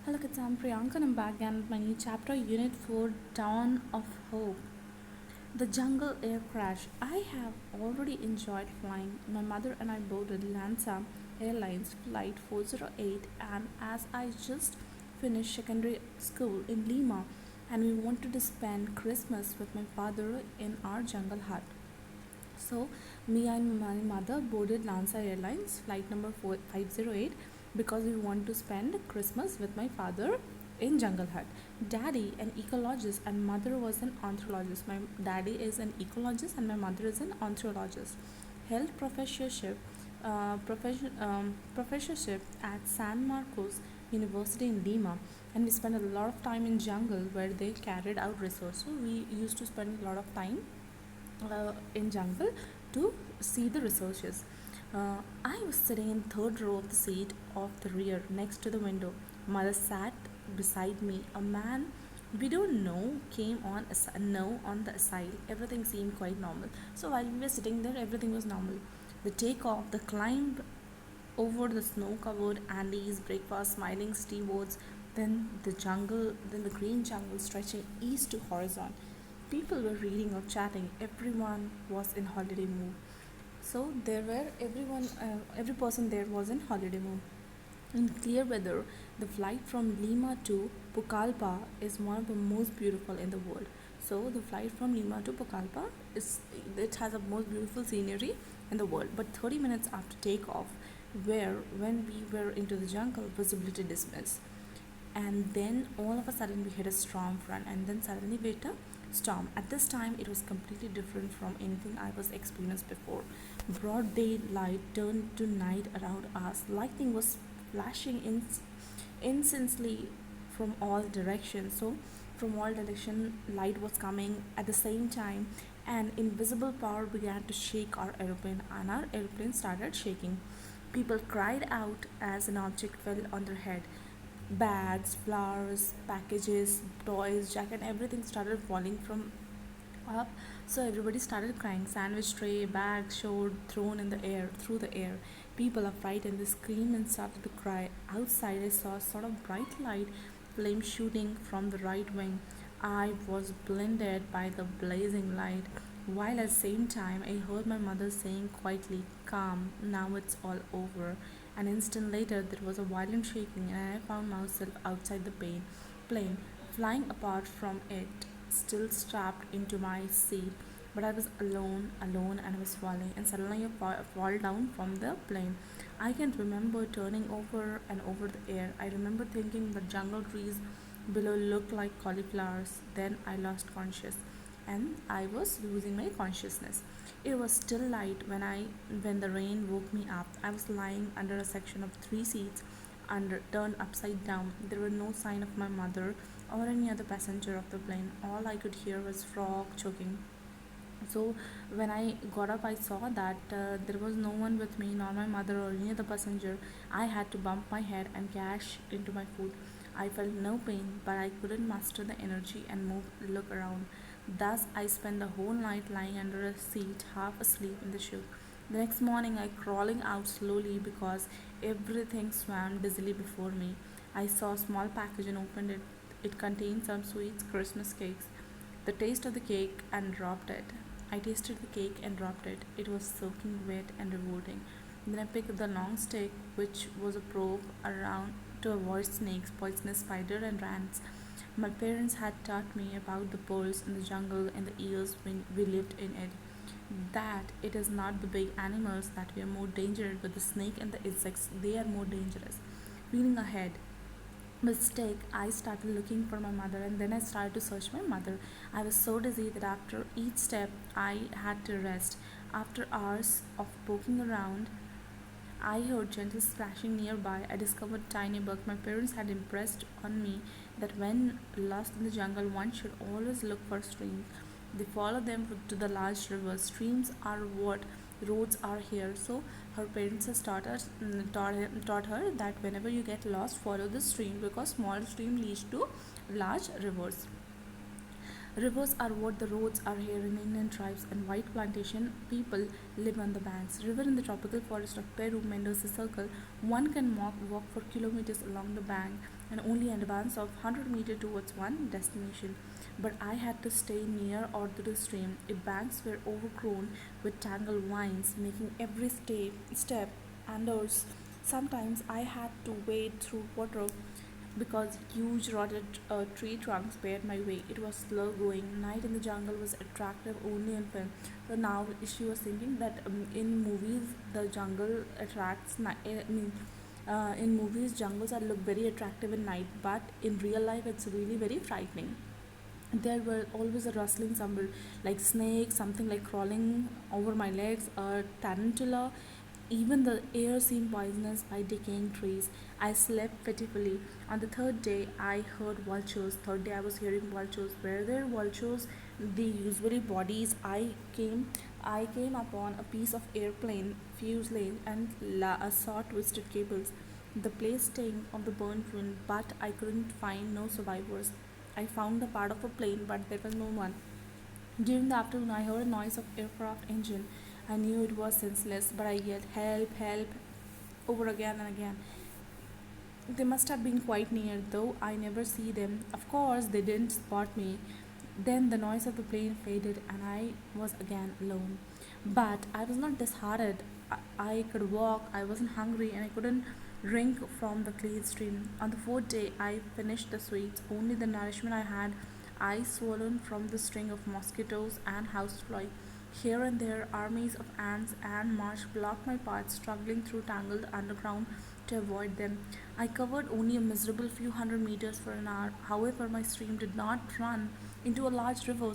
Hello kids, I'm Priyanka and I'm back again with my new chapter, Unit 4, Dawn of Hope. The Jungle Air Crash. I have already enjoyed flying. My mother and I boarded Lanza Airlines Flight 408, and as I just finished secondary school in Lima and we wanted to spend Christmas with my father in our jungle hut. So, me and my mother boarded Lanza Airlines flight number 508 because we want to spend Christmas with my father in Jungle Hut. Daddy, an ecologist, and mother was an anthropologist. My daddy is an ecologist and my mother is an anthropologist. Held professorship at San Marcos University in Lima, and we spent a lot of time in jungle where they carried out research. So we used to spend a lot of time in jungle to see the researchers. I was sitting in third row of the seat of the rear next to the window. Mother sat beside me. A man we don't know came on no on the side. Everything seemed quite normal. So while we were sitting there, everything was normal. The takeoff, the climb over the snow-covered Andes, breakfast, smiling steamboats, then the green jungle stretching east to horizon. People were reading or chatting. Everyone was in holiday mood. So every person there was in holiday mood. In clear weather, the flight from Lima to Pucallpa is one of the most beautiful in the world. So the flight from Lima to Pucallpa is it has the most beautiful scenery in the world. But 30 minutes after takeoff, where when we were into the jungle, visibility dismissed, and then all of a sudden we hit a storm front, and then suddenly we hit a storm. At this time it was completely different from anything I was experienced before. Broad daylight turned to night around us. Lightning was flashing incessantly from all directions. So from all direction light was coming at the same time, and invisible power began to shake our aeroplane, and our aeroplane started shaking. People cried out as an object fell on their head. Bags, flowers, packages, toys, jacket, everything started falling from up. So everybody started crying. Sandwich tray, bags showed thrown in the air, through the air. People are frightened. They screamed and started to cry. Outside, I saw a sort of bright light flame shooting from the right wing. I was blinded by the blazing light, while at the same time I heard my mother saying quietly, "Calm, now it's all over." An instant later, there was a violent shaking, and I found myself outside the plane, flying apart from it, still strapped into my seat. But I was alone, and I was falling. And suddenly, I fall down from the plane. I can remember turning over and over the air. I remember thinking the jungle trees below looked like cauliflowers. Then I lost conscious, and I was losing my consciousness. It was still light when the rain woke me up. I was lying under a section of three seats, under turned upside down. There were no sign of my mother or any other passenger of the plane. All I could hear was frog choking. So when I got up, I saw that there was no one with me, nor my mother or any other passenger. I had to bump my head and cash into my food. I felt no pain, but I couldn't master the energy and look around. Thus, I spent the whole night lying under a seat, half asleep in the ship. The next morning, I crawling out slowly because everything swam dizzily before me. I saw a small package and opened it. It contained some sweets, Christmas cakes. The taste of the cake and dropped it. I tasted the cake and dropped it. It was soaking wet and rewarding. Then I picked up the long stick, which was a probe around to avoid snakes, poisonous spiders, and rats. My parents had taught me about the pearls in the jungle in the years when we lived in it. That it is not the big animals that we are more dangerous, but the snake and the insects, they are more dangerous. Reading ahead, mistake, I started looking for my mother, and then I started to search my mother. I was so dizzy that after each step I had to rest. After hours of poking around, I heard gentle splashing nearby. I discovered a tiny brook. My parents had impressed on me that when lost in the jungle, one should always look for streams. They follow them to the large rivers. Streams are what roads are here. So her parents has taught her that whenever you get lost, follow the stream because small stream leads to large rivers. Rivers are what the roads are here in Indian tribes and white plantation people live on the banks. River in the tropical forest of Peru, Mendoza Circle, one can walk for kilometers along the bank and only an advance of 100 meters towards one destination. But I had to stay near or to the stream. Its banks were overgrown with tangled vines, making every step endless. Sometimes I had to wade through water because huge rotted tree trunks barred my way. It was slow going. Night in the jungle was attractive only in film. So now she was thinking that in movies the jungle attracts. In movies jungles are look very attractive in night, but in real life it's really very frightening. There were always a rustling sound like snakes, something like crawling over my legs, a tarantula. Even the air seemed poisonous by decaying trees. I slept pitifully. On the third day, I heard vultures. Third day, I was hearing vultures. Were there vultures? The usually bodies. I came upon a piece of airplane fuselage and saw twisted cables. The place stank of the burnt wind, but I couldn't find no survivors. I found the part of a plane, but there was no one. During the afternoon, I heard a noise of aircraft engine. I knew it was senseless, but I yelled, "Help, help," over again and again. They must have been quite near, though I never see them. Of course, they didn't spot me. Then the noise of the plane faded, and I was again alone. But I was not disheartened. I could walk, I wasn't hungry, and I couldn't drink from the clean stream. On the fourth day, I finished the sweets. Only the nourishment I had, I swollen from the string of mosquitoes and housefly. Here and there, armies of ants and marsh blocked my path, struggling through tangled underground to avoid them. I covered only a miserable few hundred meters for an hour. However, my stream did not run into a large river.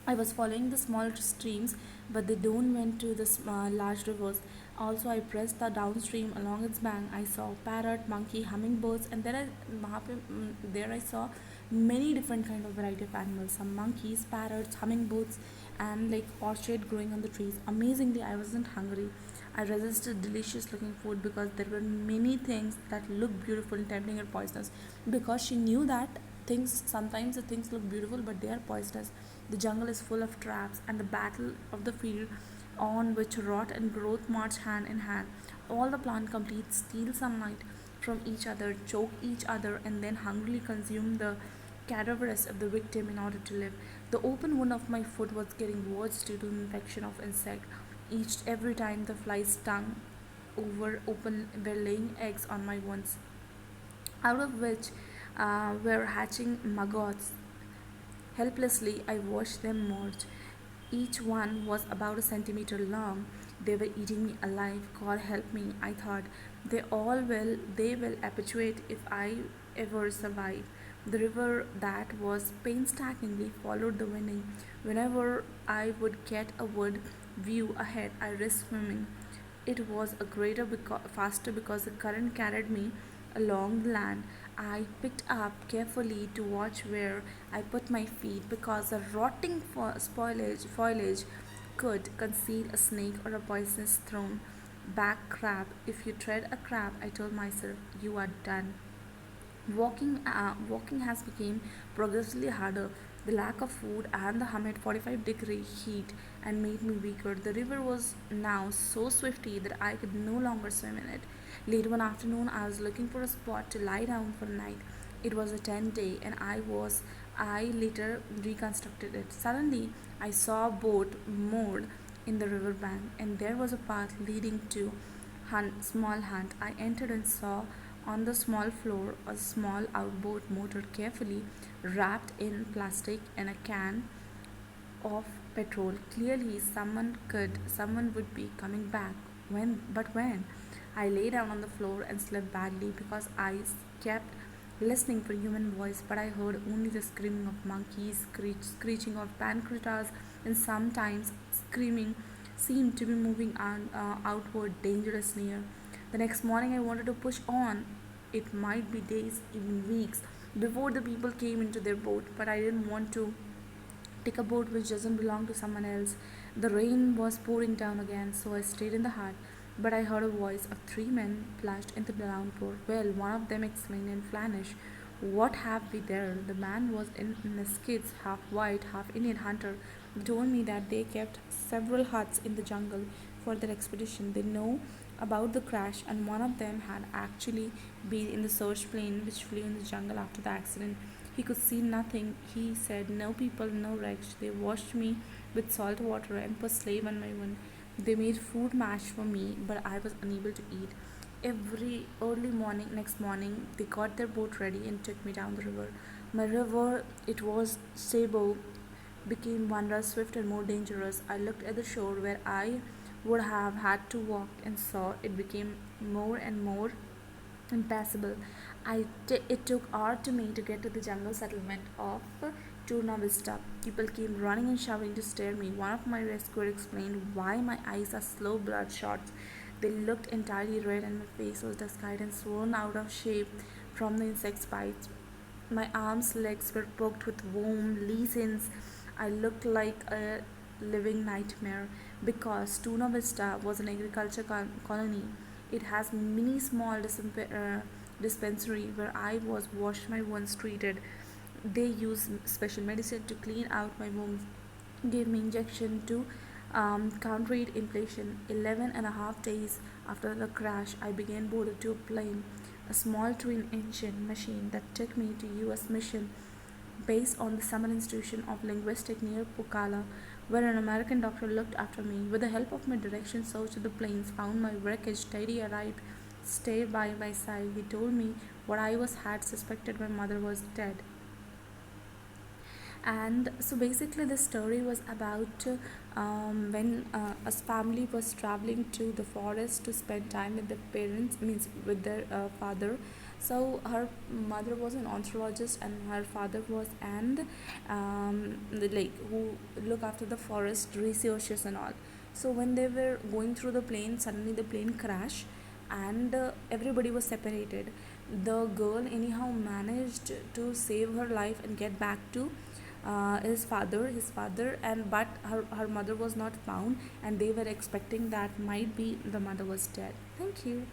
I was following the small streams, but they don't went to the large rivers. Also, I pressed the downstream along its bank. I saw parrot, monkey, hummingbirds, and there I saw many different kind of variety of animals. Some monkeys, parrots, hummingbirds, and like orchid growing on the trees. Amazingly, I wasn't hungry. I resisted delicious looking food because there were many things that looked beautiful, tempting, and poisonous. Because she knew that things sometimes the things look beautiful, but they are poisonous. The jungle is full of traps, and the battle of the field on which rot and growth march hand in hand. All the plant complete steal sunlight from each other, choke each other, and then hungrily consume the cadaverous of the victim in order to live. The open wound of my foot was getting worse due to infection of insect. Each every time the flies stung over open were laying eggs on my wounds, out of which were hatching maggots. Helplessly, I watched them merge. Each one was about a centimeter long. They were eating me alive. God help me, I thought. They will perpetuate if I ever survive. The river that was painstakingly followed the winding. Whenever I would get a wood view ahead, I risked swimming. It was a faster because the current carried me along the land. I picked up carefully to watch where I put my feet because the rotting foliage could conceal a snake or a poisonous thorn. Back crab. If you tread a crab, I told myself, you are done. Walking has become progressively harder. The lack of food and the humid 45-degree heat and made me weaker. The river was now so swifty that I could no longer swim in it. Late one afternoon, I was looking for a spot to lie down for the night. It was a 10 day, and I later reconstructed it. Suddenly, I saw a boat moored in the river bank, and there was a path leading to small hut. I entered and saw on the small floor a small outboard motor carefully wrapped in plastic and a can of petrol. Clearly, someone would be coming back. When? I lay down on the floor and slept badly because I kept listening for human voice, but I heard only the screaming of monkeys, screeching of pancreas, and sometimes screaming seemed to be moving outward, dangerous near. The next morning, I wanted to push on. It might be days, even weeks, before the people came into their boat, but I didn't want to take a boat which doesn't belong to someone else. The rain was pouring down again, so I stayed in the hut. But I heard a voice of three men plunged into the downpour. Well, one of them explained in Flemish. What have we there? The man was in a skits, half white, half Indian hunter. He told me that they kept several huts in the jungle for their expedition. They know about the crash, and one of them had actually been in the search plane which flew in the jungle after the accident. He could see nothing. He said, "No people, no wrecks." They washed me with salt water and put slave on my wound. They made food mash for me, but I was unable to eat. Every early morning, next morning, they got their boat ready and took me down the river. My river, it was stable, became wondrous, swift, and more dangerous. I looked at the shore where I would have had to walk and saw it became more and more impassable. It took hours to me to get to the jungle settlement of Churna Vista. People came running and shouting to stare me. One of my rescuers explained why my eyes are slow bloodshot. They looked entirely red and my face was discolored and swollen out of shape from the insect's bites. My arms, legs were poked with worm, lesions. I looked like a living nightmare because Tuna Vista was an agriculture colony. It has many small dispensary where I was washed my wounds treated. They use special medicine to clean out my wounds, gave me injection to counteract inflation. 11 and a half days after the crash, I began boarded to a plane, a small twin engine machine that took me to US mission based on the Summer Institution of Linguistics near Pukala, where an American doctor looked after me. With the help of my direction search of the planes, found my wreckage. Teddy arrived, stayed by my side. He told me what I was had suspected my mother was dead. And so basically the story was about when a family was traveling to the forest to spend time with their parents, means with their father. So her mother was an ornithologist and her father was and like who look after the forest researchers and all. So when they were going through the plane, suddenly the plane crashed and everybody was separated. The girl anyhow managed to save her life and get back to his father, and but her mother was not found, and they were expecting that might be the mother was dead. Thank you.